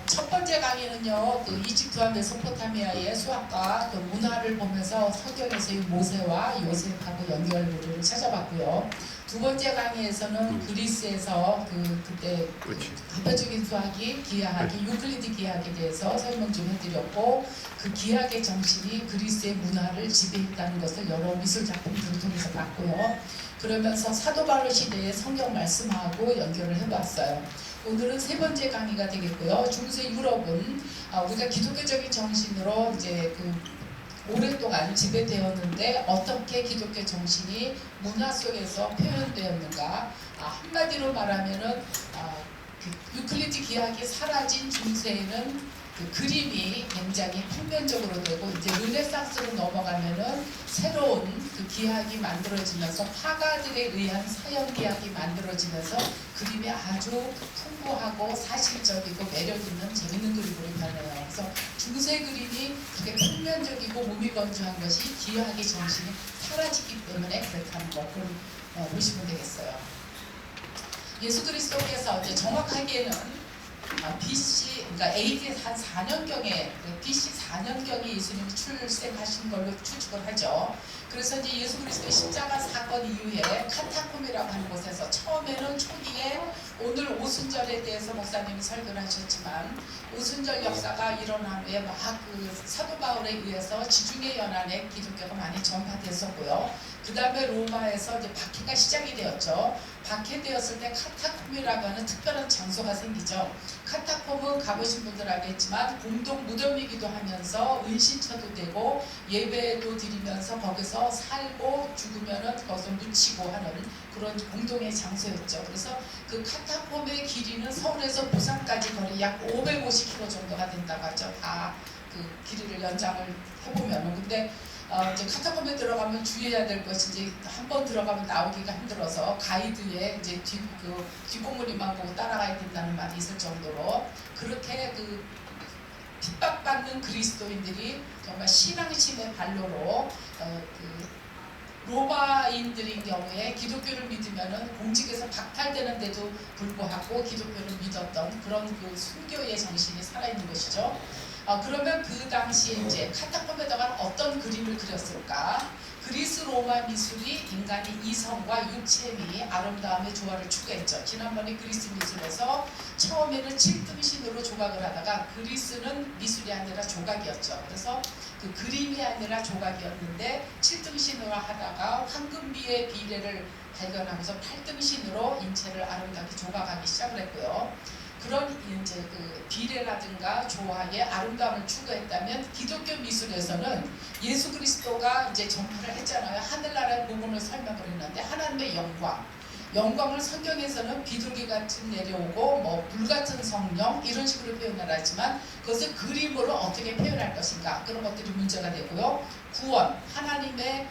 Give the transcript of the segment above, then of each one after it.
첫 번째 강의는요, 그 이집트와 메소포타미아의 수학과 그 문화를 보면서 성경에서의 모세와 요셉하고 연결고리를 찾아봤고요. 두 번째 강의에서는 그리스에서 그때 대표적인 수학이 기하학이 유클리드 기하학에 대해서 설명 좀 해드렸고, 그 기하학의 정신이 그리스의 문화를 지배했다는 것을 여러 미술 작품들을 통해서 봤고요. 그러면서 사도 바울 시대의 성경 말씀하고 연결을 해봤어요. 오늘은 세 번째 강의가 되겠고요. 중세 유럽은 우리가 기독교적인 정신으로 이제 오랫동안 지배되었는데 어떻게 기독교 정신이 문화 속에서 표현되었는가? 한마디로 말하면은 유클리드 기하학이 사라진 중세에는 그 그림이 굉장히 평면적으로 되고, 이제 르네상스로 넘어가면은 새로운 그 기하학이 만들어지면서 화가들에 의한 사형 기하학이 만들어지면서 그림이 아주 풍부하고 사실적이고 매력 있는 재밌는 그림으로 변해요. 그래서 중세 그림이 그게 평면적이고 무미건조한 것이 기하학의 정신이 사라지기 때문에 그렇다는 거 보시면 되겠어요. 예수 그리스도께서 이제 정확하게는 BC, 그러니까 AD 한 4년경에, BC 4년경에 예수님이 출생하신 걸로 추측을 하죠. 그래서 이제 예수 그리스도의 십자가 사건 이후에 카타콤이라고 하는 곳에서 처음에는 초기에 오늘 오순절에 대해서 목사님이 설교를 하셨지만, 오순절 역사가 일어난 후에 막 그 사도 바울에 의해서 지중해 연안에 기독교가 많이 전파됐었고요. 그 다음에 로마에서 이제 박해가 시작이 되었죠. 박해되었을 때 카타콤이라고 하는 특별한 장소가 생기죠. 카타콤은 가보신 분들 알겠지만 공동 무덤이기도 하면서 은신처도 되고 예배도 드리면서 거기서 살고 죽으면은 거기서 묻히고 하는 그런 공동의 장소였죠. 그래서 그 카타콤의 길이는 서울에서 부산까지 거리 약 550km 정도가 된다고 하죠. 다 그 길이를 연장을 해보면은. 근데 이제 카타콤에 들어가면 주의해야 될 것이, 이제 한번 들어가면 나오기가 힘들어서 가이드에 이제 뒷공무니만 보고 따라가야 된다는 말이 있을 정도로 그렇게 그 핍박받는 그리스도인들이 정말 신앙심의 발로로 로마인들인 경우에 기독교를 믿으면은 공직에서 박탈되는데도 불구하고 기독교를 믿었던 그런 그 순교의 정신이 살아있는 것이죠. 그러면 그 당시에 이제 카타콤에다가 어떤 그림을 그렸을까? 그리스 로마 미술이 인간의 이성과 육체미, 아름다움의 조화를 추구했죠. 지난번에 그리스 미술에서 처음에는 7등신으로 조각을 하다가, 그리스는 미술이 아니라 조각이었죠. 그래서 그 그림이 아니라 조각이었는데 7등신으로 하다가 황금비의 비례를 발견하면서 8등신으로 인체를 아름답게 조각하기 시작을 했고요. 그런 이제 그 비례라든가 조화의 아름다움을 추구했다면, 기독교 미술에서는 예수 그리스도가 이제 전파를 했잖아요. 하늘나라의 부분을 설명을 했는데, 하나님의 영광을 성경에서는 비둘기 같은 내려오고 뭐 불같은 성령 이런 식으로 표현을 하지만, 그것을 그림으로 어떻게 표현할 것인가, 그런 것들이 문제가 되고요. 구원, 하나님의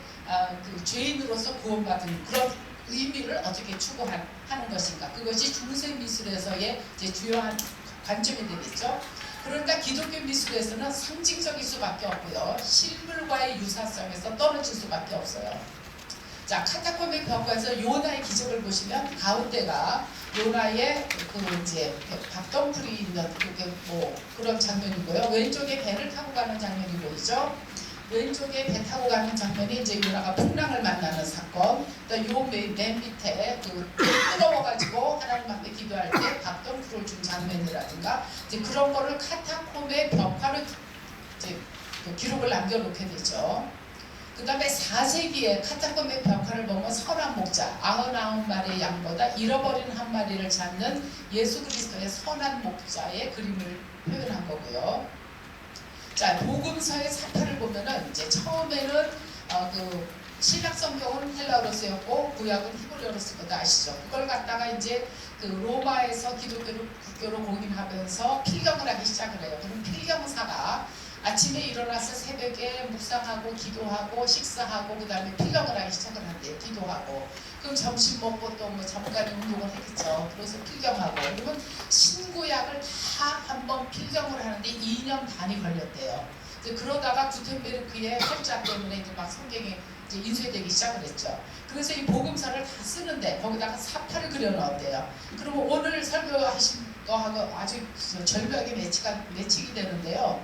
그 죄인으로서 구원받은 그런 의미를 어떻게 추구하는 것인가, 그것이 중세 미술에서의 이제 주요한 관점이 되겠죠. 그러니까 기독교 미술에서는 상징적일 수밖에 없고요. 실물과의 유사성에서 떨어질 수밖에 없어요. 자, 카타콤의 벽화에서 요나의 기적을 보시면 가운데가 요나의 그 이제 밥덩굴이 있는 뭐 그런 장면이고요. 왼쪽에 배를 타고 가는 장면이 보이죠. 왼쪽에 배 타고 가는 장면이 이제 요나가 풍랑을 만나는 사건. 요 맨 밑에 뜨거워가지고 하나님 앞에 기도할 때 밥덩굴을 준 장면이라든가 이제 그런 거를 카타콤의 벽화를 이제 기록을 남겨놓게 되죠. 그 다음에 4세기에 카타콤의 벽화를 보면 선한 목자 99마리의 양보다 잃어버린 한 마리를 찾는 예수 그리스도의 선한 목자의 그림을 표현한 거고요. 자, 복음서의 사파를 보면은 이제 처음에는 그 신약 성경은 헬라어로 쓰였고 구약은 히브리어로 쓰거든 아시죠? 그걸 갖다가 이제 그 로마에서 기독교를 국교로 공인하면서 필경을 하기 시작을 해요. 그럼 필경사가 아침에 일어나서 새벽에 묵상하고 기도하고 식사하고 그 다음에 필경을 하기 시작을 한대요. 기도하고. 그럼 점심 먹고 또 뭐 잠깐 운동을 하겠죠. 그래서 필경하고. 그러면 신구약을 다 한번 필경을 하는데 2년 반이 걸렸대요. 이제 그러다가 구텐베르크의 활자 때문에 이제 막 성경이 이제 인쇄되기 시작을 했죠. 그래서 이 복음서를 다 쓰는데 거기다가 사파를 그려 넣었대요. 그러면 오늘 설교하신 거하고 아주 절묘하게 매치가 되는데요.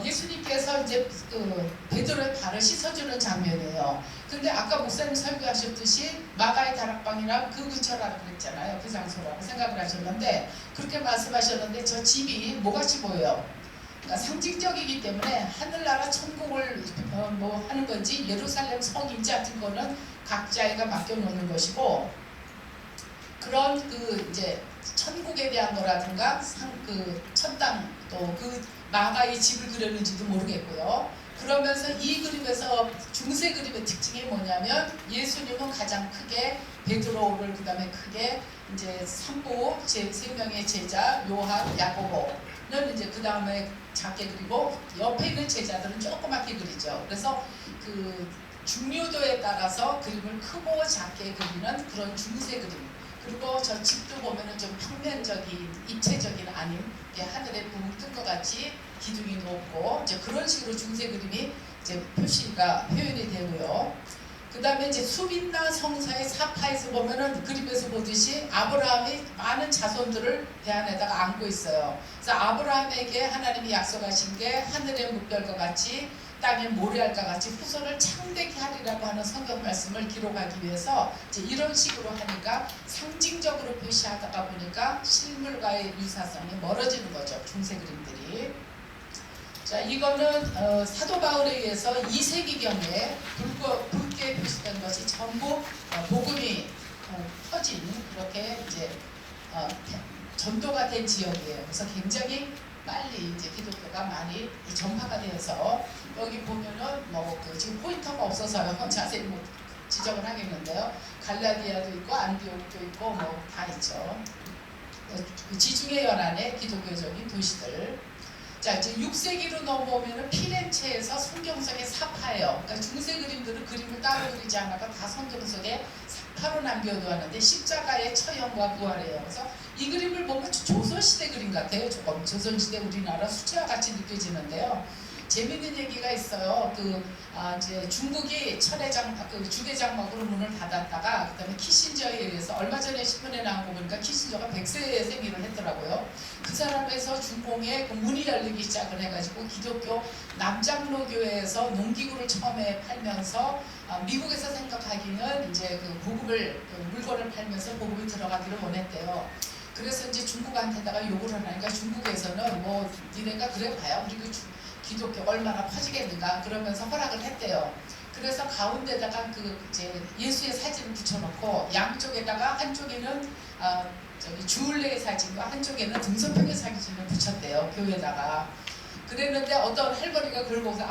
예수님께서 이제 그 베드로의 발을 씻어주는 장면이에요. 근데 아까 목사님 설교하셨듯이 마가의 다락방이랑 그 근처라고 그랬잖아요. 그 장소라고 생각을 하셨는데 그렇게 말씀하셨는데 저 집이 뭐같이 보여요? 그러니까 상징적이기 때문에 하늘나라 천국을 뭐 하는 건지 예루살렘 성인지 같은 거는 각자에게 맡겨놓는 것이고, 그런 그 이제 천국에 대한 거라든가 그 천당 또 그 마가의 집을 그렸는지도 모르겠고요. 그러면서 이 그림에서 중세 그림의 특징이 뭐냐면 예수님은 가장 크게 베드로를 그다음에 크게 이제 삼부 세 명의 제자 요한, 야고보는 이제 그 다음에 작게 그리고 옆에 있는 제자들은 조그맣게 그리죠. 그래서 그 중요도에 따라서 그림을 크고 작게 그리는 그런 중세 그림. 그리고 저 집도 보면은 좀 평면적인, 입체적인 아닌 하늘에 붕 뜬 것 같이 기둥이 높고 이제 그런 식으로 중세 그림이 이제 표현이 되고요. 그 다음에 이제 수빈나 성사의 사파에서 보면은 그림에서 보듯이 아브라함이 많은 자손들을 배 안에다가 안고 있어요. 그래서 아브라함에게 하나님이 약속하신 게 하늘의 물결과 같이 땅에 모래알과 같이 후손을 창대케 하리라고 하는 성경 말씀을 기록하기 위해서 이제 이런 식으로 하니까 상징적으로 표시하다가 보니까 실물과의 유사성이 멀어지는 거죠. 중세 그림들이. 자, 이거는 사도 바울에 의해서 2세기경에 붉게 표시된 것이 전부 복음이 퍼진 그렇게 이제 전도가 된 지역이에요. 그래서 굉장히 빨리 이제 기독교가 많이 전파가 되어서 여기 보면은 그 지금 포인터가 없어서요. 자세히 뭐 지적을 하겠는데요. 갈라디아도 있고 안디옥도 있고 뭐 다 있죠. 지중해 연안의 기독교적인 도시들. 자, 이제 6세기로 넘어오면은 피렌체에서 성경석의 사파예요. 그러니까 중세 그림들은 그림을 따로 그리지 않아가 다 성경석에 사파로 남겨두었는데 십자가의 처형과 부활이에요. 그래서 이 그림을 보면 조선시대 그림 같아요. 조금 조선시대 우리나라 수채화 같이 느껴지는데요. 재밌는 얘기가 있어요. 이제 중국이 주계장막으로 문을 닫았다가 그다음에 키신저에 의해서 얼마 전에 신문에 나온 거 보니까 키신저가 100세에 생일을 했더라고요. 그 사람에서 중공에 그 문이 열리기 시작을 해가지고 기독교 남장로교회에서 농기구를 처음에 팔면서 미국에서 생각하기는 이제 그 물건을 팔면서 복음이 들어가기를 원했대요. 그래서 이제 중국한테다가 요구를 하니까 중국에서는 뭐 니네가 그래 봐야 우리 기독교 얼마나 퍼지겠는가 그러면서 허락을 했대요. 그래서 가운데다가 이제 예수의 사진을 붙여놓고 양쪽에다가 한쪽에는 주울레의 사진과 한쪽에는 등소평의 사진을 붙였대요. 교회에다가. 그랬는데 어떤 할머니가 그걸 보고서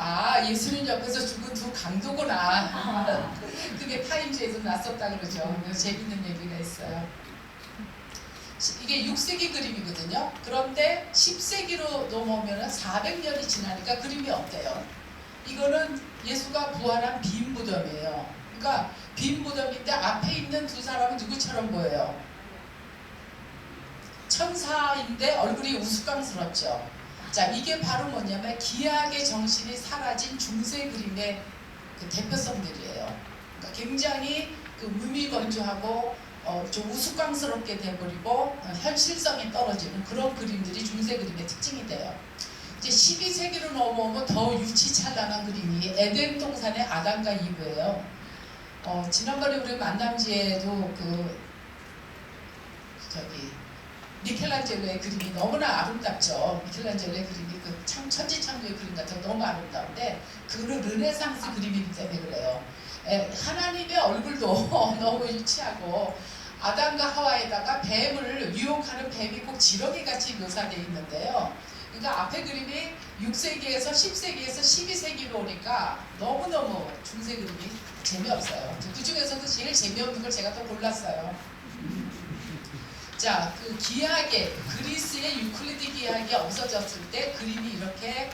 예수님 옆에서 죽은 두 강도구나. 그게 타임즈에서 났었다 그러죠. 재밌는 얘기가 있어요. 이게 6세기 그림이거든요. 그런데 10세기로 넘어오면 400년이 지나니까 그림이 없대요. 이거는 예수가 부활한 빈 무덤이에요. 그러니까 빈 무덤인데 앞에 있는 두 사람은 누구처럼 보여요? 천사인데 얼굴이 우스꽝스럽죠. 자, 이게 바로 뭐냐면 기약의 정신이 사라진 중세 그림의 그 대표성들이에요. 그러니까 굉장히 무미건조하고 좀 우스꽝스럽게 돼버리고 현실성이 떨어지는 그런 그림들이 중세 그림의 특징이 돼요. 이제 12세기로 넘어오면 더 유치찬란한 그림이 에덴 동산의 아담과 이브예요. 지난번에 우리 만남지에도 미켈란젤로의 그림이 너무나 아름답죠. 미켈란젤로의 그림이 천지창조의 그림 같은 거 너무 아름다운데 그는 르네상스 그림이기 때문에 그래요. 하나님의 얼굴도 너무 유치하고 아담과 하와에다가 뱀을 유혹하는 뱀이 꼭 지렁이같이 묘사되어 있는데요. 그러니까 앞에 그림이 6세기에서 10세기에서 12세기로 오니까 너무너무 중세 그림이 재미없어요. 그 중에서도 제일 재미없는 걸 제가 또 골랐어요. 자, 기하계, 그리스의 유클리드 기하학이 없어졌을 때 그림이 이렇게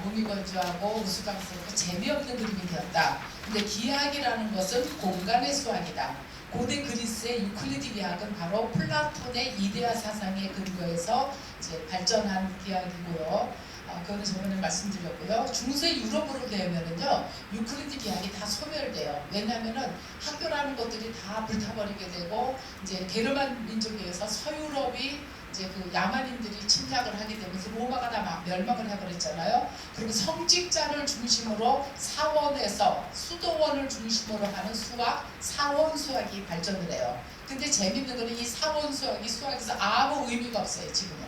무미건조하고 우스꽝스럽고 재미없는 그림이 되었다. 근데 기하학이라는 것은 공간의 수학이다. 고대 그리스의 유클리드 기하학은 바로 플라톤의 이데아 사상에 근거해서 이제 발전한 기하학이고요. 그거는 저번에 말씀드렸고요. 중세 유럽으로 되면은요, 유클리드 기하학이 다 소멸돼요. 왜냐하면은 학교라는 것들이 다 불타버리게 되고, 이제 게르만 민족에 의해서 서유럽이 이제 그 야만인들이 침략을 하게 되면서 로마가 다 막 멸망을 해버렸잖아요. 그리고 성직자를 중심으로 사원에서 수도원을 중심으로 하는 수학, 사원 수학이 발전을 해요. 근데 재밌는 거는 이 사원 수학이 수학에서 아무 의미가 없어요, 지금은.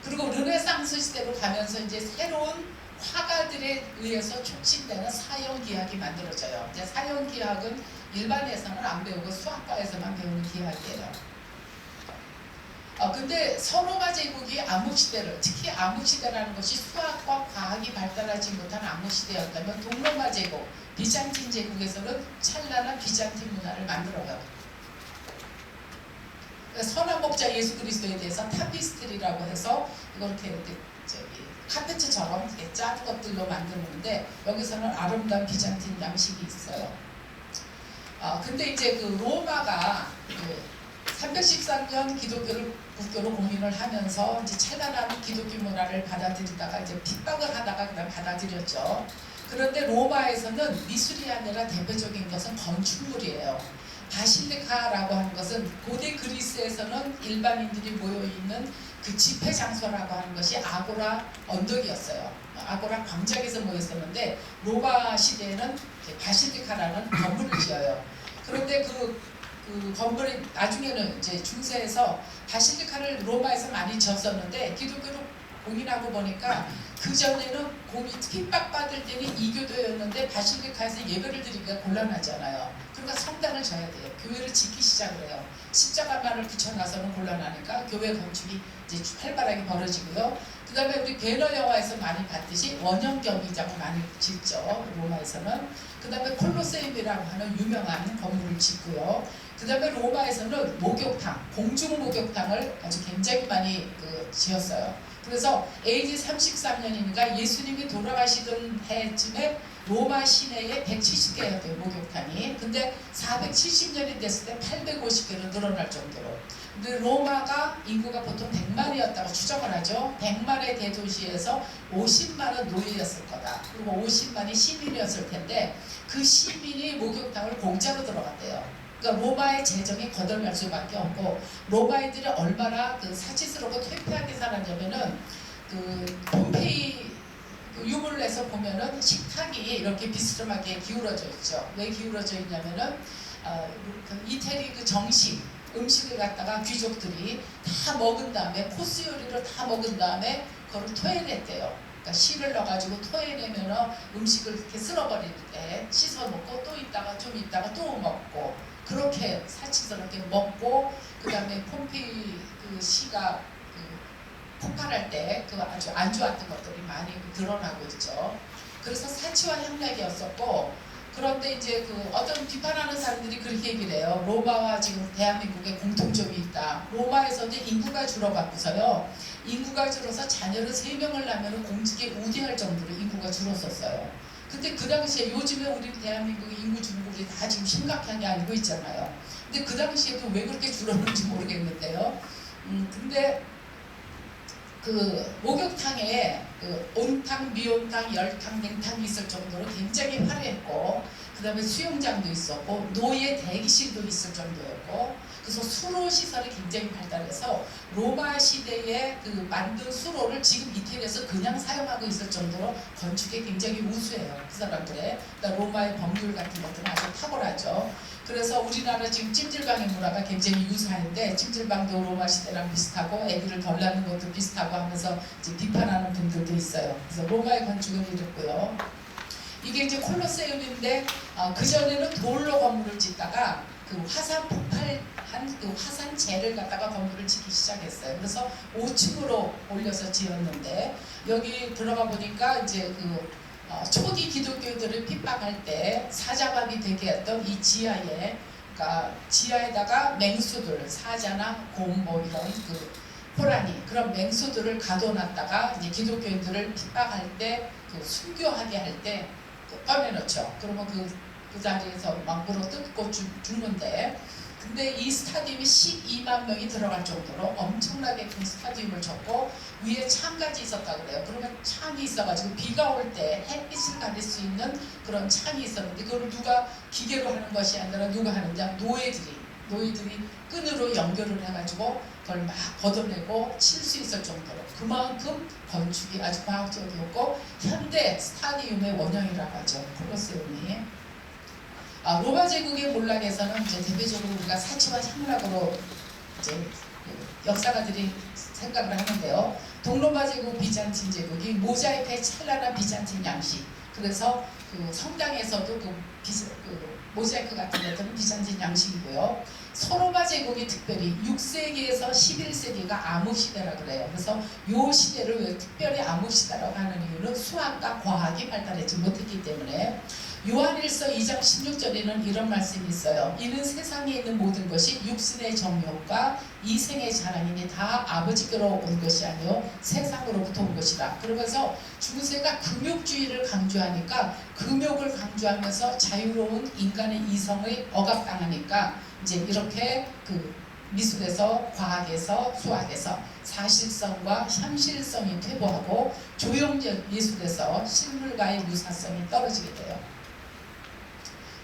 그리고 르네상스 시대로 가면서 이제 새로운 화가들에 의해서 촉진되는 사형기학이 만들어져요. 이제 사형기학은 일반에서는 안 배우고 수학과에서만 배우는 기학이에요. 근데 서로마 제국이 암흑시대를, 특히 암흑시대라는 것이 수학과 과학이 발달하지 못한 암흑시대였다면 동로마 제국, 비잔틴 제국에서는 찬란한 비잔틴 문화를 만들어요. 선한 목자 예수 그리스도에 대해서 타피스트리라고 해서 이렇게 카페트처럼 짠 것들로 만드는데 여기서는 아름다운 비잔틴 양식이 있어요. 근데 이제 그 로마가 313년 기독교를 국교로 공인을 하면서 이제 찬란한 기독교 문화를 받아들이다가 이제 핍박을 하다가 그냥 받아들였죠. 그런데 로마에서는 미술이 아니라 대표적인 것은 건축물이에요. 바실리카라고 하는 것은 고대 그리스에서는 일반인들이 모여있는 그 집회 장소라고 하는 것이 아고라 언덕이었어요. 아고라 광장에서 모였었는데 로마 시대에는 바실리카라는 건물을 지어요. 그런데 그 건물이 나중에는 이제 중세에서 바실리카를 로마에서 많이 지었었는데 기독교로 공인하고 보니까 그 전에는 핍박받을 때는 이교도였는데 바실리카에서 예배를 드리기가 곤란하잖아요. 그러니까 성당을 져야 돼요. 교회를 짓기 시작을 해요. 십자가만을 붙여놔서는 곤란하니까 교회 건축이 이제 활발하게 벌어지고요. 그 다음에 우리 배너 영화에서 많이 봤듯이 원형 경기장을 많이 짓죠. 로마에서는. 그 다음에 콜로세움이라고 하는 유명한 건물을 짓고요. 그 다음에 로마에서는 목욕탕, 공중 목욕탕을 아주 굉장히 많이 지었어요. 그래서 AD 33년이니까 예수님이 돌아가시던 해쯤에 로마 시내에 170개였대요, 목욕탕이. 근데 470년이 됐을 때 850개로 늘어날 정도로. 근데 로마가 인구가 보통 100만이었다고 추정을 하죠. 100만의 대도시에서 50만은 노예였을 거다. 그리고 50만이 시민이었을 텐데 그 시민이 목욕탕을 공짜로 들어갔대요. 그러니까 로마의 재정이 거덜날 수밖에 없고 로마인들이 얼마나 사치스럽고 퇴폐하게 살았냐면은 폼페이 유물에서 보면은 식탁이 이렇게 비스름하게 기울어져 있죠. 왜 기울어져 있냐면은 이태리 정식 음식을 갖다가 귀족들이 다 먹은 다음에 코스 요리를 다 먹은 다음에 그걸 토해냈대요. 그러니까 실을 넣어가지고 토해내면은 음식을 이렇게 쓸어버릴 때 씻어놓고 또 있다가 좀 있다가 또 먹고 그렇게 사치스럽게 먹고 그 다음에 폼페이 시가 폭발할 때 아주 안 좋았던 것들이 많이 드러나고 있죠. 그래서 사치와 향락이었었고 그런데 이제 어떤 비판하는 사람들이 그렇게 얘기를 해요. 로마와 지금 대한민국에 공통점이 있다. 로마에서 이제 인구가 줄어갖고서요. 인구가 줄어서 자녀를 3명을 낳으면 공직에 우대할 정도로 인구가 줄었었어요. 근데 그 당시에 요즘에 우리 대한민국의 인구 주는 거 우리 다 지금 심각하게 알고 있잖아요. 근데 그 당시에도 왜 그렇게 줄었는지 모르겠는데요. 근데 목욕탕에 온탕, 미온탕, 열탕, 냉탕이 있을 정도로 굉장히 화려했고 그 다음에 수영장도 있었고 노예 대기실도 있을 정도였고 그래서 수로 시설이 굉장히 발달해서 로마 시대에 만든 수로를 지금 이태리에서 그냥 사용하고 있을 정도로 건축에 굉장히 우수해요. 그 사람들의 그러니까 로마의 법률 같은 것들은 아주 탁월하죠. 그래서 우리나라 지금 찜질방의 문화가 굉장히 유사한데 찜질방도 로마 시대랑 비슷하고 애기를 덜 낳는 것도 비슷하고 하면서 이제 비판하는 분들도 있어요. 그래서 로마의 건축은 이렇고요. 이게 이제 콜로세움인데 그 전에는 돌로 건물을 짓다가 화산 폭발한 화산재를 갖다가 건물을 짓기 시작했어요. 그래서 5층으로 올려서 지었는데 여기 들어가 보니까 이제 초기 기독교들을 핍박할 때 사자밥이 되게 했던 이 지하에 그러니까 지하에다가 맹수들 사자나 곰 이런 호랑이 그런 맹수들을 가둬놨다가 이제 기독교인들을 핍박할 때 순교하게 할 때 꺼내놓죠. 그러면 그 자리에서 막 물어 뜯고 죽는데 근데 이 스타디움이 12만 명이 들어갈 정도로 엄청나게 큰 스타디움을 줬고 위에 창까지 있었다고 그래요. 그러면 창이 있어가지고 비가 올 때 햇빛을 가릴 수 있는 그런 창이 있었는데 그걸 누가 기계로 하는 것이 아니라 누가 하느냐 노예들이 노예들이 끈으로 연결을 해가지고 그걸 막 걷어내고 칠 수 있을 정도로 그만큼 건축이 아주 과학적이었고 현대 스타디움의 원형이라고 하죠. 콜로세움이. 로마 제국의 몰락에서는 이제 대표적으로 우리가 사치와 향락으로 이제 역사가들이 생각을 하는데요. 동로마 제국, 비잔틴 제국이 모자이크의 찬란한 비잔틴 양식. 그래서 그 성당에서도 그 모자이크 같은 것들은 비잔틴 양식이고요. 서로마 제국이 특별히 6세기에서 11세기가 암흑시대라 그래요. 그래서 이 시대를 왜 특별히 암흑시대라고 하는 이유는 수학과 과학이 발달하지 못했기 때문에 요한일서 2장 16절에는 이런 말씀이 있어요. 이는 세상에 있는 모든 것이 육신의 정욕과 이생의 자랑이니 다 아버지께로 온 것이 아니요 세상으로부터 온 것이다. 그러면서 중세가 금욕주의를 강조하니까 금욕을 강조하면서 자유로운 인간의 이성을 억압당하니까 이제 이렇게 그 미술에서 과학에서 수학에서 사실성과 현실성이 퇴보하고 조형적 예술에서 실물과의 유사성이 떨어지게 돼요.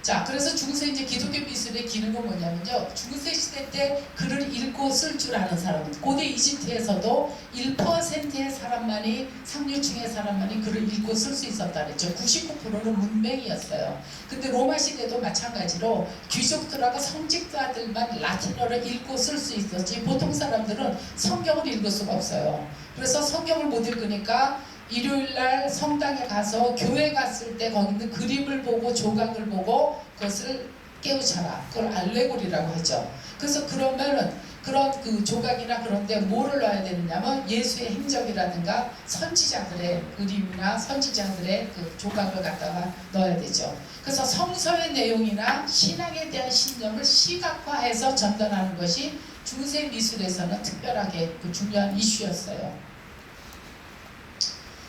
자, 그래서 중세 이제 기독교 미술의 기능은 뭐냐면요. 중세 시대 때 글을 읽고 쓸 줄 아는 사람은 고대 이집트에서도 1%의 사람만이 상류층의 사람만이 글을 읽고 쓸 수 있었다 그랬죠. 99%는 문맹이었어요. 근데 로마 시대도 마찬가지로 귀족들하고 성직자들만 라틴어를 읽고 쓸 수 있었지 보통 사람들은 성경을 읽을 수가 없어요. 그래서 성경을 못 읽으니까 일요일날 성당에 가서 교회 갔을 때 거기 있는 그림을 보고 조각을 보고 그것을 깨우쳐라. 그걸 알레고리라고 하죠. 그래서 그러면은 그런 그 조각이나 그런데 뭐를 넣어야 되느냐면 예수의 행적이라든가 선지자들의 그림이나 선지자들의 그 조각을 갖다가 넣어야 되죠. 그래서 성서의 내용이나 신앙에 대한 신념을 시각화해서 전달하는 것이 중세 미술에서는 특별하게 그 중요한 이슈였어요.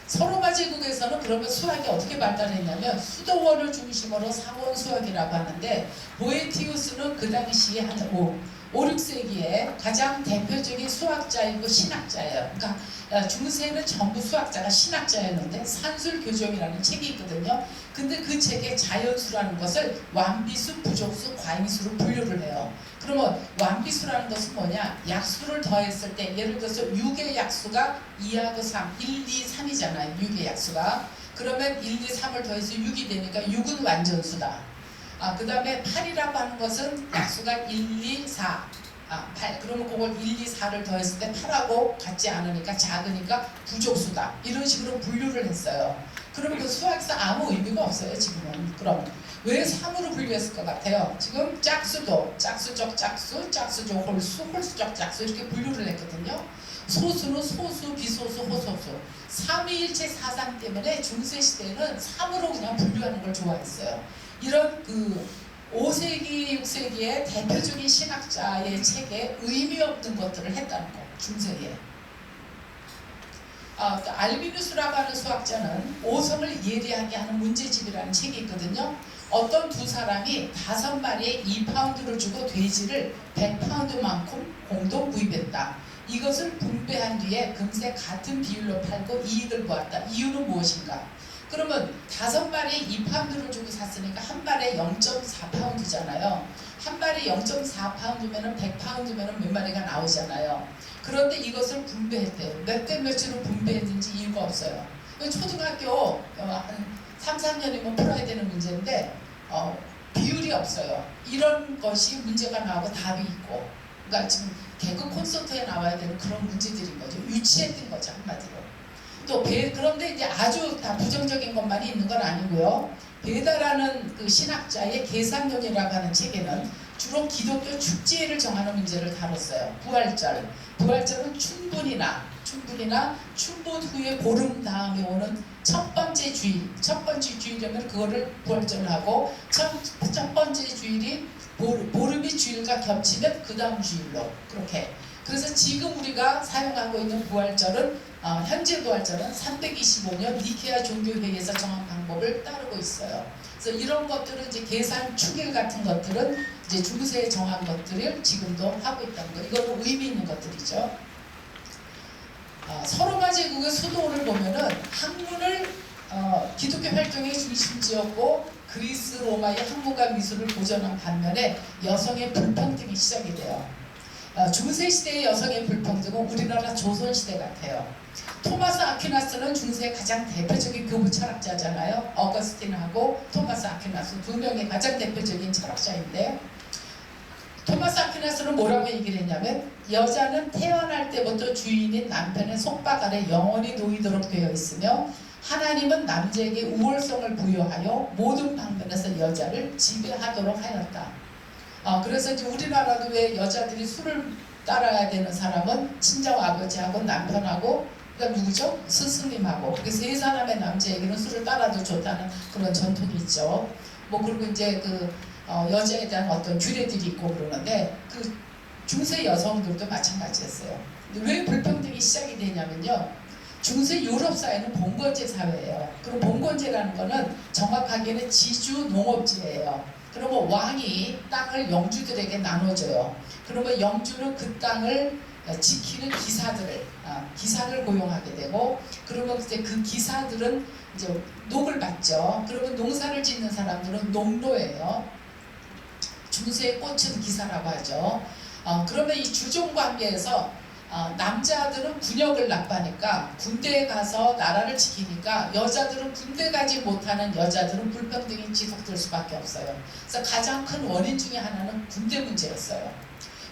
서로마 제국에서는 그러면 수학이 어떻게 발달했냐면 수도원을 중심으로 사원 수학이라고 하는데 보에티우스는 그 당시에 한 6세기에 가장 대표적인 수학자이고 신학자예요. 그러니까 중세는 전부 수학자가 신학자였는데 산술교정이라는 책이 있거든요. 근데 그 책에 자연수라는 것을 완비수, 부족수, 과잉수로 분류를 해요. 그러면 완비수라는 것은 뭐냐? 약수를 더했을 때 예를 들어서 6의 약수가 2하고 3, 1, 2, 3이잖아요. 6의 약수가. 그러면 1, 2, 3을 더해서 6이 되니까 6은 완전수다. 그 다음에 8이라고 하는 것은 약수가 1, 2, 4. 8. 그러면 그걸 1, 2, 4를 더했을 때 8하고 같지 않으니까 작으니까 부족수다. 이런 식으로 분류를 했어요. 그러면 그 수학에서 아무 의미가 없어요, 지금은. 그럼 왜 3으로 분류했을 것 같아요? 지금 짝수도 짝수적 짝수, 짝수적 홀수, 홀수적 짝수 이렇게 분류를 했거든요. 소수는 소수, 비소수, 호소수. 삼위일체 사상 때문에 중세시대는 3으로 그냥 분류하는 걸 좋아했어요. 이런 그 5세기, 6세기의 대표적인 신학자의 책에 의미 없는 것들을 했다는 거, 중세에. 알비누스라고 하는 수학자는 오성을 예리하게 하는 문제집이라는 책이 있거든요. 어떤 두 사람이 5마리에 2파운드를 주고 돼지를 100파운드만큼 공동 구입했다. 이것을 분배한 뒤에 금세 같은 비율로 팔고 이익을 보았다. 이유는 무엇인가? 그러면 5마리에 2파운드를 주고 샀으니까 한 마리에 0.4파운드잖아요. 한 마리에 0.4파운드면 100파운드면 몇 마리가 나오잖아요. 그런데 이것을 분배했대요. 몇 대 몇으로 분배했는지 이유가 없어요. 초등학교 한 3, 4년이면 풀어야 되는 문제인데 비율이 없어요. 이런 것이 문제가 나오고 답이 있고, 그러니까 지금 개그 콘서트에 나와야 되는 그런 문제들인 거죠. 유치했던 거죠, 한마디로. 또 그런데 이제 아주 다 부정적인 것만이 있는 건 아니고요. 베다라는 그 신학자의 계산론이라고 하는 책에는 주로 기독교 축제를 정하는 문제를 다뤘어요. 부활절은 춘분이나 춘분 후에 보름 다음에 오는 첫 번째 주일. 첫 번째 주일이면 그거를 부활절을 하고 첫 번째 주일이 보름이 주일과 겹치면 그 다음 주일로 그렇게. 그래서 지금 우리가 사용하고 있는 부활절은 현재 부활절은 325년 니케아 종교회의에서 정한 방법을 따르고 있어요. 그래서 이런 것들은 이제 계산 축일 같은 것들은 이제 중세에 정한 것들을 지금도 하고 있다는 거. 이거는 의미 있는 것들이죠. 서로마 제국의 수도를 보면은 학문을 기독교 활동의 중심지였고 그리스 로마의 학문과 미술을 보존한 반면에 여성의 불평등이 시작이 돼요. 중세 시대의 여성의 불평등은 우리나라 조선 시대 같아요. 토마스 아퀴나스는 중세의 가장 대표적인 교부 철학자잖아요. 어거스틴하고 토마스 아퀴나스 두 명의 가장 대표적인 철학자인데, 토마스 아퀴나스는 뭐라고 얘기를 했냐면, 여자는 태어날 때부터 주인인 남편의 속박 아래 영원히 놓이도록 되어 있으며 하나님은 남자에게 우월성을 부여하여 모든 방면에서 여자를 지배하도록 하였다. 그래서 이제 우리나라도 왜 여자들이 술을 따라야 되는 사람은 친정 아버지하고 남편하고 그다음 누구죠? 스승님하고, 그렇게 세 사람의 남자에게는 술을 따라도 좋다는 그런 전통이 있죠. 뭐 그리고 이제 여자에 대한 어떤 규례들이 있고 그러는데, 그 중세 여성들도 마찬가지였어요. 근데 왜 불평등이 시작이 되냐면요, 중세 유럽 사회는 봉건제 사회예요. 그리고 봉건제라는 거는 정확하게는 지주 농업제예요. 그러면 왕이 땅을 영주들에게 나눠줘요. 그러면 영주는 그 땅을 지키는 기사를 고용하게 되고, 그러면 이제 그 기사들은 이제 녹을 받죠. 그러면 농사를 짓는 사람들은 농노예요. 중세의 꽃은 기사라고 하죠. 그러면 이 주종 관계에서 남자들은 군역을 납하니까 군대에 가서 나라를 지키니까, 여자들은 군대 가지 못하는 여자들은 불평등이 지속될 수밖에 없어요. 그래서 가장 큰 원인 중에 하나는 군대 문제였어요.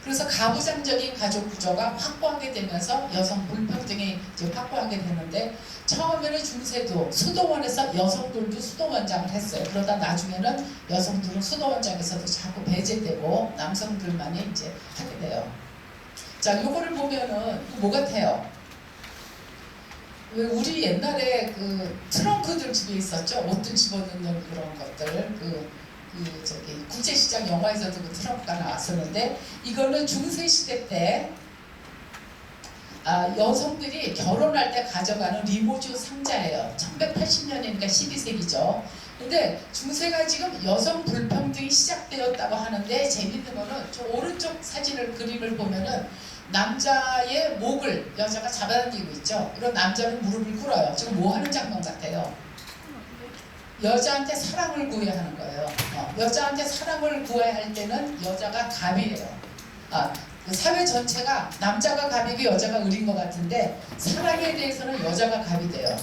그래서 가부장적인 가족 구조가 확고하게 되면서 여성 불평등이 이제 확고하게 되는데, 처음에는 중세도 수도원에서 여성들도 수도원장을 했어요. 그러다 나중에는 여성들은 수도원장에서도 자꾸 배제되고 남성들만이 이제 하게 돼요. 자, 요거를 보면은 뭐 같아요? 왜 우리 옛날에 그 트렁크들 집에 있었죠? 옷들 집어넣는 그런 것들. 저기 국제시장 영화에서도 그 트렁크가 나왔었는데, 이거는 중세 시대 때 여성들이 결혼할 때 가져가는 리모주 상자예요. 1180년이니까 12세기죠. 근데 중세가 지금 여성 불평등이 시작되었다고 하는데, 재밌는 거는 저 오른쪽 사진을 그림을 보면은 남자의 목을 여자가 잡아당기고 있죠. 그리고 남자는 무릎을 꿇어요. 지금 뭐 하는 장면 같아요? 여자한테 사랑을 구해야 하는 거예요. 여자한테 사랑을 구해야 할 때는 여자가 갑이에요. 그 사회 전체가 남자가 갑이고 여자가 을인 것 같은데, 사랑에 대해서는 여자가 갑이 돼요.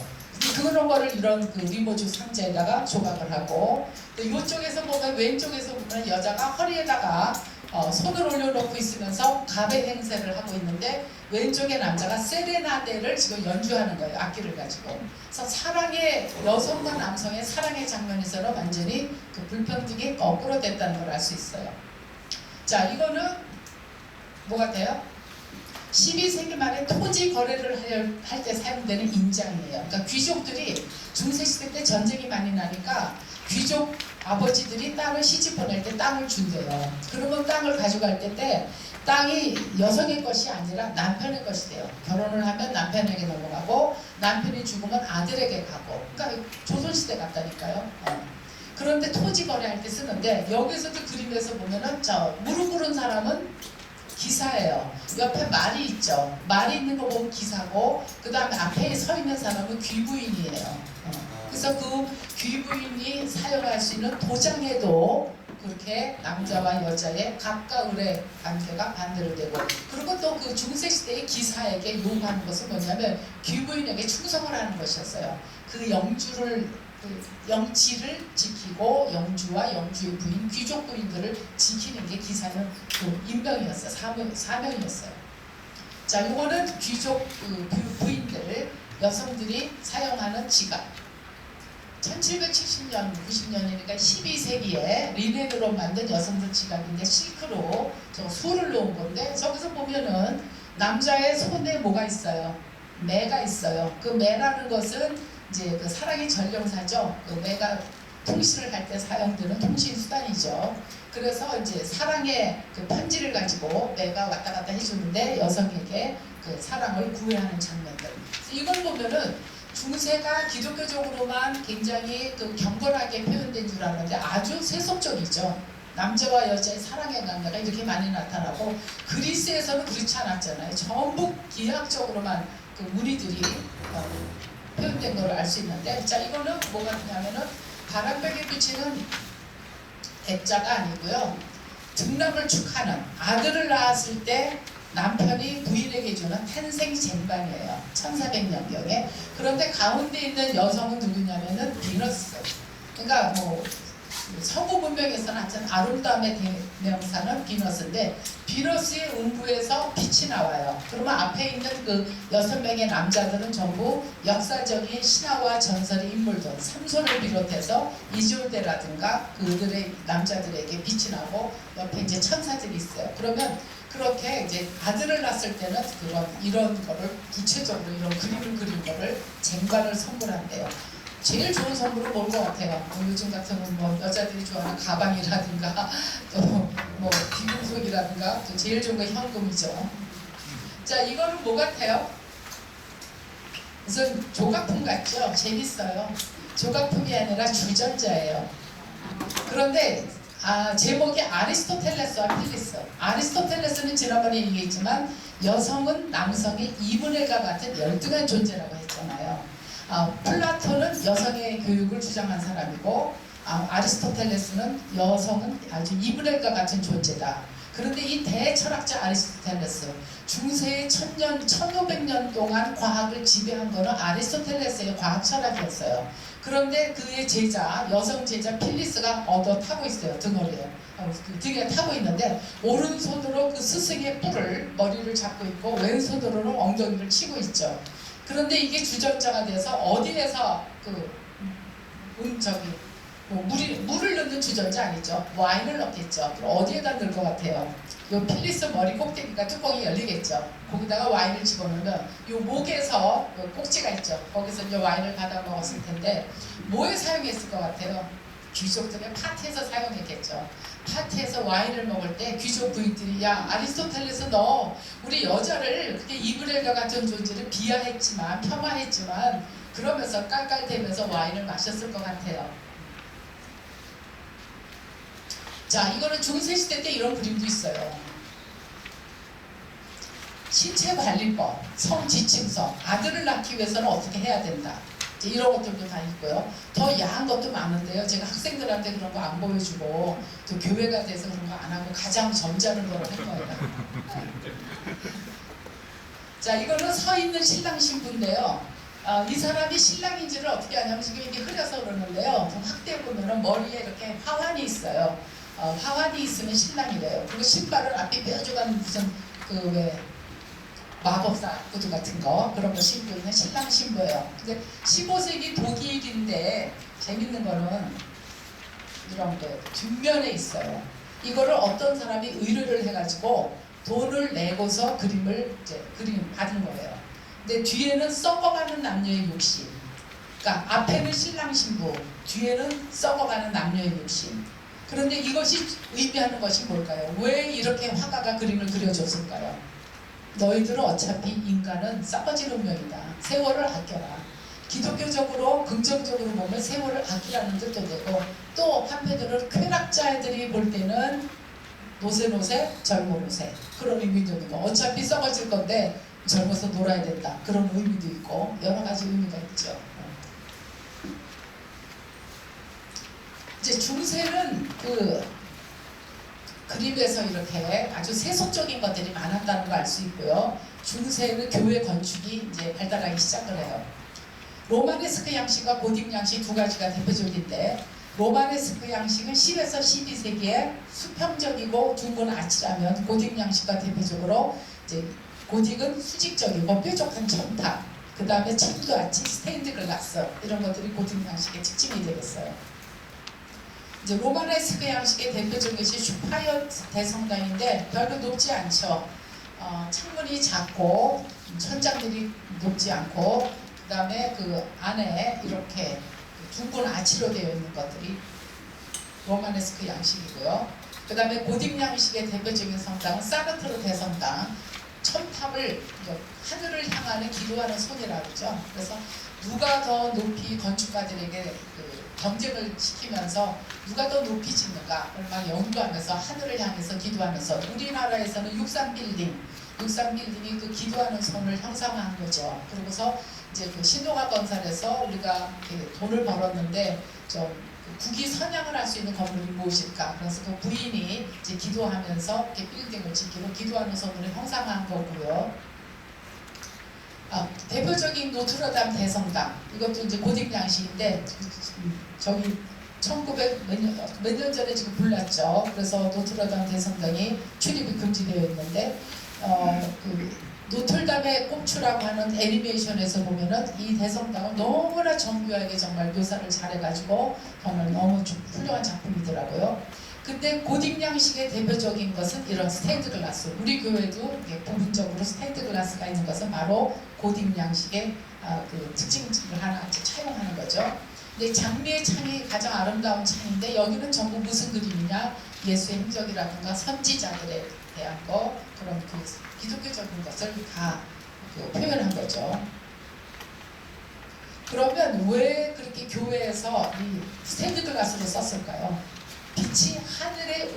그런 거를 이런 그 리모주 상자에다가 조각을 하고, 또 이쪽에서 보면, 왼쪽에서 보면 여자가 허리에다가 손을 올려놓고 있으면서 갑의 행세를 하고 있는데, 왼쪽에 남자가 세레나데를 지금 연주하는 거예요. 악기를 가지고. 그래서 사랑의, 여성과 남성의 사랑의 장면에서는 완전히 그 불평등이 거꾸로 됐다는 걸 알 수 있어요. 자, 이거는 뭐 같아요? 12세기 말에 토지 거래를 할 때 사용되는 인장이에요. 그러니까 귀족들이 중세시대 때 전쟁이 많이 나니까 귀족 아버지들이 딸을 시집 보낼 때 땅을 준대요. 그러면 땅을 가져갈 때 땅이 여성의 것이 아니라 남편의 것이 돼요. 결혼을 하면 남편에게 넘어가고, 남편이 죽으면 아들에게 가고. 그러니까 조선시대 같다니까요. 그런데 토지 거래할 때 쓰는데, 여기서도 그림에서 보면은 무릎 꿇은 사람은 기사예요. 옆에 말이 있죠. 말이 있는 거 보면 기사고, 그 다음에 앞에 서 있는 사람은 귀부인이에요. 그래서 그 귀부인이 사용할 수 있는 도장에도 그렇게 남자와 여자의 갑과 을의 관계가 반대로 되고, 그리고 또 그 중세시대의 기사에게 요구하는 것은 뭐냐면 귀부인에게 충성을 하는 것이었어요. 그 영지를 지키고, 영주와 영주의 부인, 귀족 부인들을 지키는 게 기사는 그 임명이었어요. 사명이었어요. 자, 이거는 귀족 부인들, 여성들이 사용하는 지갑. 1770년, 90년이니까 12세기에 리넨으로 만든 여성들 지갑인데, 실크로 저 수를 놓은 건데, 저기서 보면은 남자의 손에 뭐가 있어요? 매가 있어요. 그 매라는 것은 이제 그 사랑의 전령사죠. 그 매가 통신을 할 때 사용되는 통신 수단이죠. 그래서 이제 사랑의 그 편지를 가지고 매가 왔다 갔다 해주는데, 여성에게 그 사랑을 구애하는 장면들. 이걸 보면은 중세가 기독교적으로만 굉장히 그 경건하게 표현된 줄 아는데, 아주 세속적이죠. 남자와 여자의 사랑의 관계가 이렇게 많이 나타나고, 그리스에서는 그렇지 않았잖아요. 전부 기하학적으로만 그 무리들이 표현된 걸 알 수 있는데, 자, 이거는 뭐가 되냐면은 바람벽에 비치는 액자가 아니고요. 등남을 축하는 아들을 낳았을 때 남편이 부인에게 주는 탄생 쟁반이에요. 1400년경에. 그런데 가운데 있는 여성은 누구냐면은 비너스. 그러니까 뭐 서구 문명에서는 하여튼 아름다움의 대명사는 비너스인데 비너스의 음부에서 빛이 나와요. 그러면 앞에 있는 그 6명의 남자들은 전부 역사적인 신화와 전설의 인물들, 삼손을 비롯해서 이졸데라든가 그들의 남자들에게 빛이 나고 옆에 이제 천사들이 있어요. 그러면 그렇게 이제 아들을 낳았을 때는 이런 거를 구체적으로 이런 그림을 그린 거를 쟁반을 선물한대요. 제일 좋은 선물은 뭘 것 같아요? 요즘 같은 뭐 여자들이 좋아하는 가방이라든가 또 뭐 비금속이라든가 또 제일 좋은 건 현금이죠. 자, 이거는 뭐 같아요? 무슨 조각품 같죠? 재밌어요. 조각품이 아니라 주전자예요. 그런데 제목이 아리스토텔레스와 필리스. 아리스토텔레스는 지난번에 얘기했지만 여성은 남성의 2분의 1과 같은 열등한 존재라고 했잖아요. 플라톤은 여성의 교육을 주장한 사람이고 아리스토텔레스는 여성은 아주 2분의 1과 같은 존재다. 그런데 이 대철학자 아리스토텔레스 중세의 1000년, 1500년 동안 과학을 지배한 것은 아리스토텔레스의 과학 철학이었어요. 그런데 그의 제자, 여성 제자 필리스가 얻어 타고 있어요. 등허리에. 등에 타고 있는데 오른손으로 그 스승의 뿔을 머리를 잡고 있고 왼손으로는 엉덩이를 치고 있죠. 그런데 이게 주전자가 돼서 어디에서 물을 넣는 주전자 아니죠. 와인을 넣겠죠. 그럼 어디에다 넣을 것 같아요? 요 필리스 머리 꼭대기가 뚜껑이 열리겠죠. 거기다가 와인을 집어넣으면 요 목에서 요 꼭지가 있죠. 거기서 이제 와인을 받아 먹었을 텐데 뭐에 사용했을 것 같아요? 귀족들의 파티에서 사용했겠죠. 파티에서 와인을 먹을 때 귀족 부인들이 야 아리스토텔레스 너 우리 여자를 그렇게 이브렐과 같은 존재를 비하했지만 폄하했지만 그러면서 깔깔대면서 와인을 마셨을 것 같아요. 자, 이거는 중세시대 때 이런 그림도 있어요. 신체관리법, 성지침서, 아들을 낳기 위해서는 어떻게 해야 된다. 이런 것들도 다 있고요. 더 야한 것도 많은데요. 제가 학생들한테 그런 거 안 보여주고 또 교회가 돼서 그런 거 안 하고 가장 점잖은 걸 할 거예요. 자, 이거는 서 있는 신랑 신부인데요. 이 사람이 신랑인지를 어떻게 하냐면 지금 이게 흐려서 그러는데요. 확대 보면은 머리에 이렇게 화환이 있어요. 화환이 있으면 신랑이래요. 그리고 신발을 앞에 빼어줘가는 무슨 왜 마법사 구두 같은 거 그런 거 신고 있는 신랑 신부예요. 근데 15세기 독일인데 재밌는 거는 이런 게 뒷면에 있어요. 이거를 어떤 사람이 의뢰를 해가지고 돈을 내고서 그림 받은 거예요. 근데 뒤에는 썩어가는 남녀의 욕심. 그러니까 앞에는 신랑 신부, 뒤에는 썩어가는 남녀의 욕심. 그런데 이것이 의미하는 것이 뭘까요? 왜 이렇게 화가가 그림을 그려줬을까요? 너희들은 어차피 인간은 썩어질 운명이다. 세월을 아껴라. 기독교적으로 긍정적으로 보면 세월을 아끼라는 뜻도 되고 또 한편으로는 쾌락자들이 볼 때는 노세 젊어 노세 그런 의미도 있고 어차피 썩어질 건데 젊어서 놀아야 된다. 그런 의미도 있고 여러 가지 의미가 있죠. 이제 중세는 그림에서 이렇게 아주 세속적인 것들이 많았다는 걸 알 수 있고요. 중세는 교회 건축이 이제 발달하기 시작을 해요. 로마네스크 양식과 고딕 양식 두 가지가 대표적인데 로마네스크 양식은 10에서 12세기에 수평적이고 둥근 아치라면 고딕 양식과 대표적으로 이제 고딕은 수직적이고 뾰족한 첨탑, 그 다음에 층도 아치, 스테인드 글라스 이런 것들이 고딕 양식의 특징이 되겠어요. 이제 로마네스크 양식의 대표적인 것이 슈파이어 대성당인데 별로 높지 않죠. 창문이 작고 천장들이 높지 않고 그 다음에 그 안에 이렇게 둥근 아치로 되어 있는 것들이 로마네스크 양식이고요. 그 다음에 고딕 양식의 대표적인 성당은 사르트르 대성당, 첨탑을 하늘을 향하는 기도하는 손이라고 그러죠. 그래서 누가 더 높이 건축가들에게 경쟁을 시키면서 누가 더 높이 짓는가를 막 연구하면서 하늘을 향해서 기도하면서 우리나라에서는 육삼빌딩이 그 기도하는 손을 형상화한 거죠. 그러고서 이제 그 신동아 건설에서 우리가 돈을 벌었는데 좀 국위 선양을 할 수 있는 건물이 무엇일까? 그래서 그 부인이 이제 기도하면서 이렇게 빌딩을 짓기로 기도하는 손으로 형상화한 거고요. 대표적인 노트르담 대성당, 이것도 이제 고딕 양식인데 저기 1900 몇 년 전에 지금 불났죠. 그래서 노트르담 대성당이 출입이 금지되어 있는데 그 노틀담의 꼽추라고 하는 애니메이션에서 보면은 이 대성당은 너무나 정교하게 정말 묘사를 잘해가지고 정말 너무 훌륭한 작품이더라고요. 근데 고딕 양식의 대표적인 것은 이런 스테인드 글라스. 우리 교회도 부분적으로 스테인드 글라스가 있는 것은 바로 고딕 양식의 그 특징을 하나 차용하는 거죠. 근데 장미의 창이 가장 아름다운 창인데 여기는 전부 무슨 그림이냐? 예수의 행적이라든가 선지자들에 대한 거, 그런 그 기독교적인 것을 다 표현한 거죠. 그러면 왜 그렇게 교회에서 이 스테인드 글라스를 썼을까요? 빛이 하늘의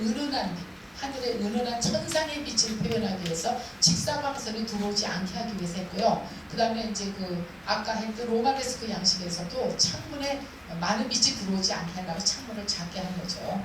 은은한 천상의 빛을 표현하기 위해서 직사광선이 들어오지 않게 하기 위해서 했고요. 그 다음에 이제 그 아까 했던 로마네스크 양식에서도 창문에 많은 빛이 들어오지 않게 하려고 창문을 작게 한 거죠.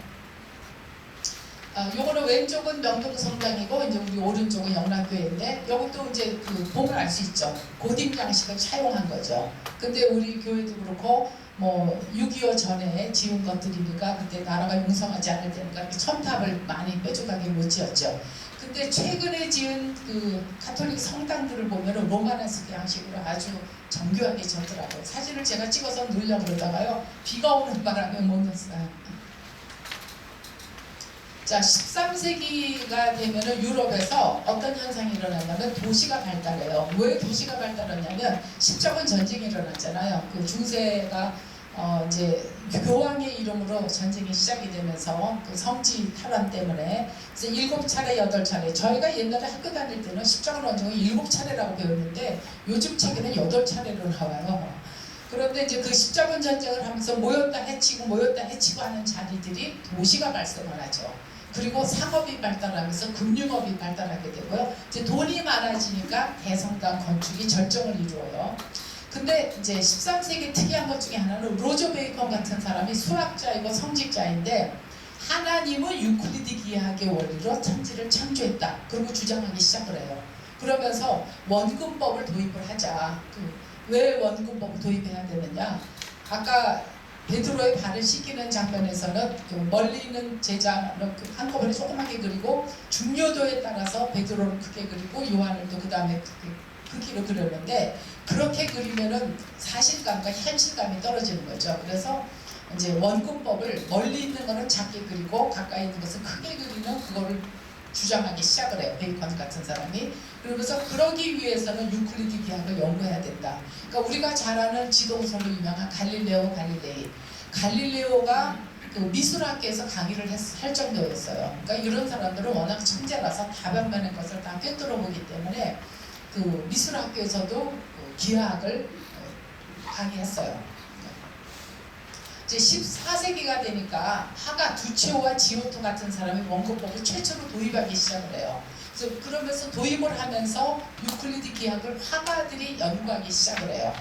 요거는 왼쪽은 명동 성당이고 이제 우리 오른쪽은 영락교회인데 이것도 이제 그 보면 알 수 있죠. 고딕 양식을 차용한 거죠. 근데 우리 교회도 그렇고 뭐 6.25 전에 지은 것들이니까 그때 나라가 융성하지 않을 때니까 첨탑을 많이 뾰족하게 못 지었죠. 근데 최근에 지은 그 가톨릭 성당들을 보면은 로마네스크 양식으로 아주 정교하게 졌더라고요. 사진을 제가 찍어서 넣으려고 그러다가요. 비가 오는 바람에 못 넣었어요. 자, 13세기가 되면은 유럽에서 어떤 현상이 일어나냐면 도시가 발달해요. 왜 도시가 발달하냐면 십자군 전쟁이 일어났잖아요. 그 중세가 이제 교황의 이름으로 전쟁이 시작이 되면서 그 성지 탈환 때문에 그래서 7차례, 8차례. 저희가 옛날에 학교 다닐 때는 십자군 원정을 7차례라고 배웠는데 요즘 책에는 8차례로 나와요. 그런데 이제 그 십자군 전쟁을 하면서 모였다 해치고 하는 자리들이 도시가 발생을 하죠. 그리고 상업이 발달하면서 금융업이 발달하게 되고요. 이제 돈이 많아지니까 대성당 건축이 절정을 이루어요. 근데 이제 13세기 특이한 것 중에 하나는 로저 베이컨 같은 사람이 수학자이고 성직자인데 하나님은 유클리드 기하학의 원리로 천지를 창조했다. 그리고 주장하기 시작을 해요. 그러면서 원근법을 도입을 하자. 왜 원근법을 도입해야 되느냐? 아까 베드로의 발을 씻기는 장면에서는 그 멀리 있는 제자는 한꺼번에 조그맣게 그리고 중요도에 따라서 베드로를 크게 그리고 요한을 또 그 다음에 크기로 그렸는데 그렇게 그리면은 사실감과 현실감이 떨어지는 거죠. 그래서 이제 원근법을 멀리 있는 거는 작게 그리고 가까이 있는 것을 크게 그리는 그거를 주장하기 시작을 해요. 베이컨 같은 사람이. 그러면서 그러기 위해서는 유클리드 기하학을 연구해야 된다. 그러니까 우리가 잘 아는 지도서로 유명한 갈릴레오 갈릴레이. 갈릴레오가 그 미술학계에서 강의를 할 정도였어요. 그러니까 이런 사람들은 워낙 천재라서 다변면의 것을 다 꿰뚫어 보기 때문에 그 미술학교에서도 그 기하학을 강의했어요. 이제 14세기가 되니까 하가 두체오와 지오토 같은 사람이 원근법을 최초로 도입하기 시작을 해요. 그래서 그러면서 도입을 하면서 유클리드 기하학을 화가들이 연구하기 시작을 해요.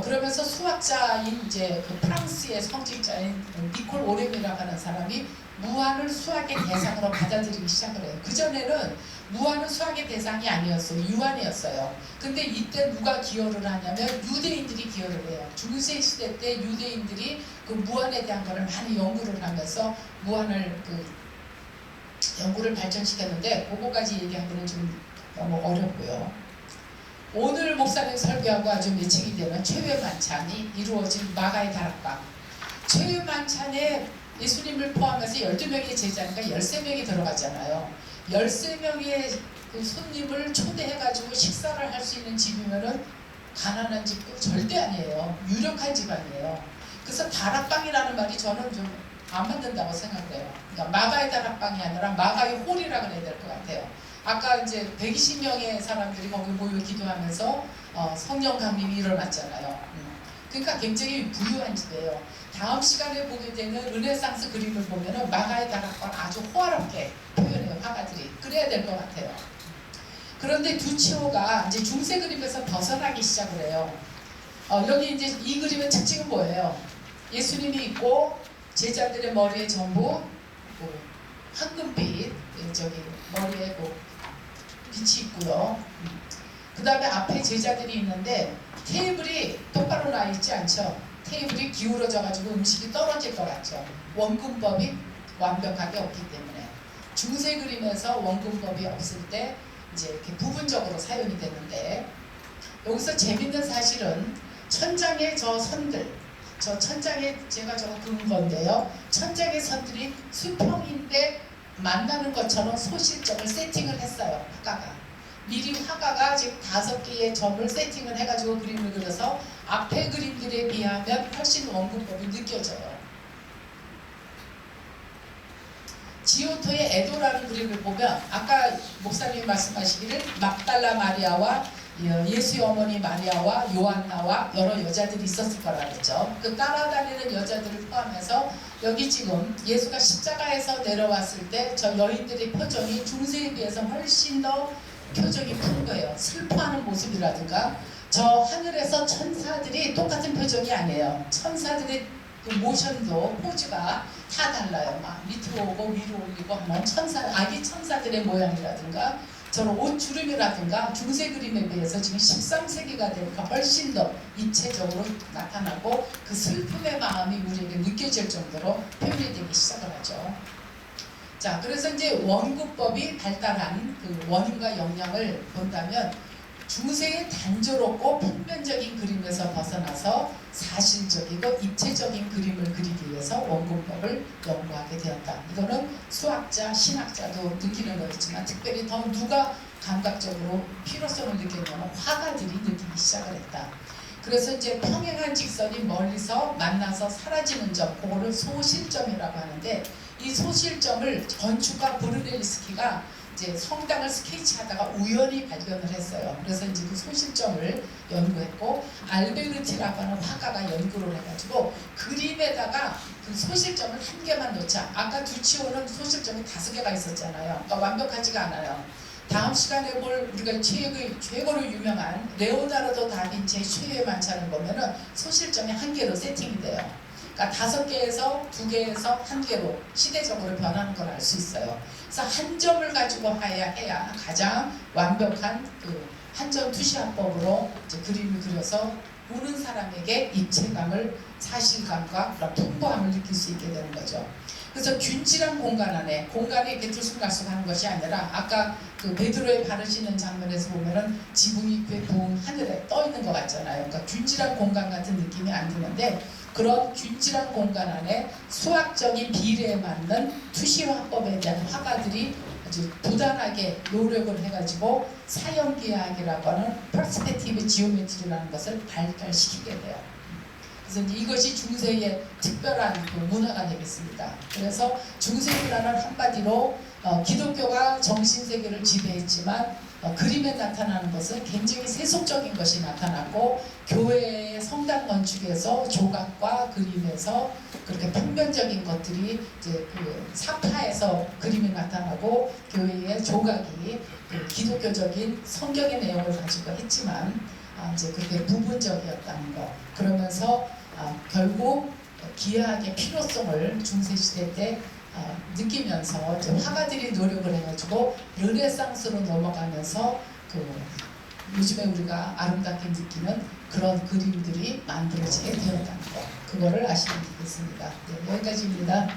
그러면서 수학자인 이제 그 프랑스의 성직자인 니콜 오렘이라고 하는 사람이 무한을 수학의 대상으로 받아들이기 시작을 해요. 그전에는 무한은 수학의 대상이 아니었어요. 유한이었어요. 근데 이때 누가 기여를 하냐면 유대인들이 기여를 해요. 중세 시대 때 유대인들이 그 무한에 대한 거를 많이 연구를 하면서 무한을 연구를 발전시켰는데 그거까지 얘기하기는 좀 너무 어렵고요. 오늘 목사님 설교하고 아주 매칭이 되는 최후의 만찬이 이루어진 마가의 다락방. 최후의 만찬에 예수님을 포함해서 12명의 제자니까 13명이 들어가잖아요. 13명의 그 손님을 초대해가지고 식사를 할 수 있는 집이면은 가난한 집도 절대 아니에요. 유력한 집 아니에요. 그래서 다락방이라는 말이 저는 좀 안 맞는다고 생각해요. 그러니까 마가의 다락방이 아니라 마가의 홀이라 그래야 될 것 같아요. 아까 이제 120명의 사람들이 거기 모여 기도하면서 성령 강림이 일어났잖아요. 그러니까 굉장히 부유한 집이에요. 다음 시간에 보게 되는 르네상스 그림을 보면은 마가의 다락방 아주 호화롭게 표현해요. 화가들이. 그래야 될 것 같아요. 그런데 두치오가 이제 중세 그림에서 벗어나기 시작을 해요. 여기 이제 이 그림의 특징은 뭐예요? 예수님이 있고 제자들의 머리에 전부 그 황금빛 저기 머리에 뭐 빛이 있고요. 그 다음에 앞에 제자들이 있는데 테이블이 똑바로 나 있지 않죠. 테이블이 기울어져 가지고 음식이 떨어질 것 같죠. 원근법이 완벽하게 없기 때문에 중세 그림에서 원근법이 없을 때 이제 이렇게 부분적으로 사용이 되는데, 여기서 재밌는 사실은 천장의 저 선들, 저 천장에 제가 저거 그은 건데요. 천장의 선들이 수평인데 만나는 것처럼 소실점을 세팅을 했어요. 화가가. 미리 화가가 지금 5개의 점을 세팅을 해가지고 그림을 그려서 앞에 그림들에 비하면 훨씬 원근법이 느껴져요. 지오토의 에도라는 그림을 보면 아까 목사님이 말씀하시기를 막달라 마리아와 예수의 어머니 마리아와 요한나와 여러 여자들이 있었을 거라 그랬죠. 그 따라다니는 여자들을 포함해서 여기 지금 예수가 십자가에서 내려왔을 때 저 여인들의 표정이 중세에 비해서 훨씬 더 표정이 큰 거예요. 슬퍼하는 모습이라든가 저 하늘에서 천사들이 똑같은 표정이 아니에요. 천사들의 그 모션도 포즈가 다 달라요. 막 밑으로 오고 위로 올리고 하는 아기 천사들의 모양이라든가 저런 옷 주름이라든가 중세 그림에 비해서 지금 13세기가 되니까 훨씬 더 입체적으로 나타나고 그 슬픔의 마음이 우리에게 느껴질 정도로 표현이 되기 시작을 하죠. 자, 그래서 이제 원근법이 발달한 그 원인과 영향을 본다면 중세의 단조롭고 평면적인 그림에서 벗어나서 사실적이고 입체적인 그림을 그리기 위해서 원근법을 연구하게 되었다. 이거는 수학자, 신학자도 느끼는 거였지만 특별히 더 누가 감각적으로 필요성을 느꼈냐면 화가들이 느끼기 시작을 했다. 그래서 이제 평행한 직선이 멀리서 만나서 사라지는 점, 그거를 소실점이라고 하는데, 이 소실점을 건축가 브루넬리스키가 이제 성당을 스케치하다가 우연히 발견을 했어요. 그래서 이제 그 소실점을 연구했고, 알베르티라고 하는 화가가 연구를 해가지고 그림에다가 그 소실점을 한 개만 놓자. 아까 두치오는 소실점이 5개가 있었잖아요. 그러니까 완벽하지가 않아요. 다음 시간에 볼 우리가 최고로 유명한 레오나르도 다빈치의 최후의 만찬을 보면은 소실점이 1개로 세팅이 돼요. 그러니까 5개에서 2개에서 1개로 시대적으로 변하는 걸 알 수 있어요. 그래서 한 점을 가지고 해야 가장 완벽한 그 한점 투시화법으로 이제 그림을 그려서 보는 사람에게 입체감을, 사실감과 그런 풍부함을 느낄 수 있게 되는 거죠. 그래서 균질한 공간 안에, 공간이 이렇게 들쑥날쑥하는 것이 아니라 아까 그 베드로의 발을 씻는 장면에서 보면은 지붕이 붕 하늘에 떠 있는 것 같잖아요. 그러니까 균질한 공간 같은 느낌이 안 드는데, 그런 균질한 공간 안에 수학적인 비례에 맞는 투시화법에 대한 화가들이 아주 부단하게 노력을 해가지고 사형기하기라고 하는 퍼스펙티브 지오메트리라는 것을 발달시키게 돼요. 그래서 이제 이것이 중세의 특별한 그 문화가 되겠습니다. 그래서 중세 문화는 한마디로 기독교가 정신세계를 지배했지만 그림에 나타나는 것은 굉장히 세속적인 것이 나타났고, 교회의 성당 건축에서 조각과 그림에서 그렇게 평면적인 것들이 이제 그 사파에서 그림이 나타나고, 교회의 조각이 그 기독교적인 성경의 내용을 가지고 했지만 이제 그게 부분적이었다는 거. 그러면서 결국 기하학의 필요성을 중세시대 때 느끼면서 이제 화가들이 노력을 해가지고 르네상스로 넘어가면서 그 요즘에 우리가 아름답게 느끼는 그런 그림들이 만들어지게 되었다는 거, 그거를 아시면 되겠습니다. 네, 여기까지입니다.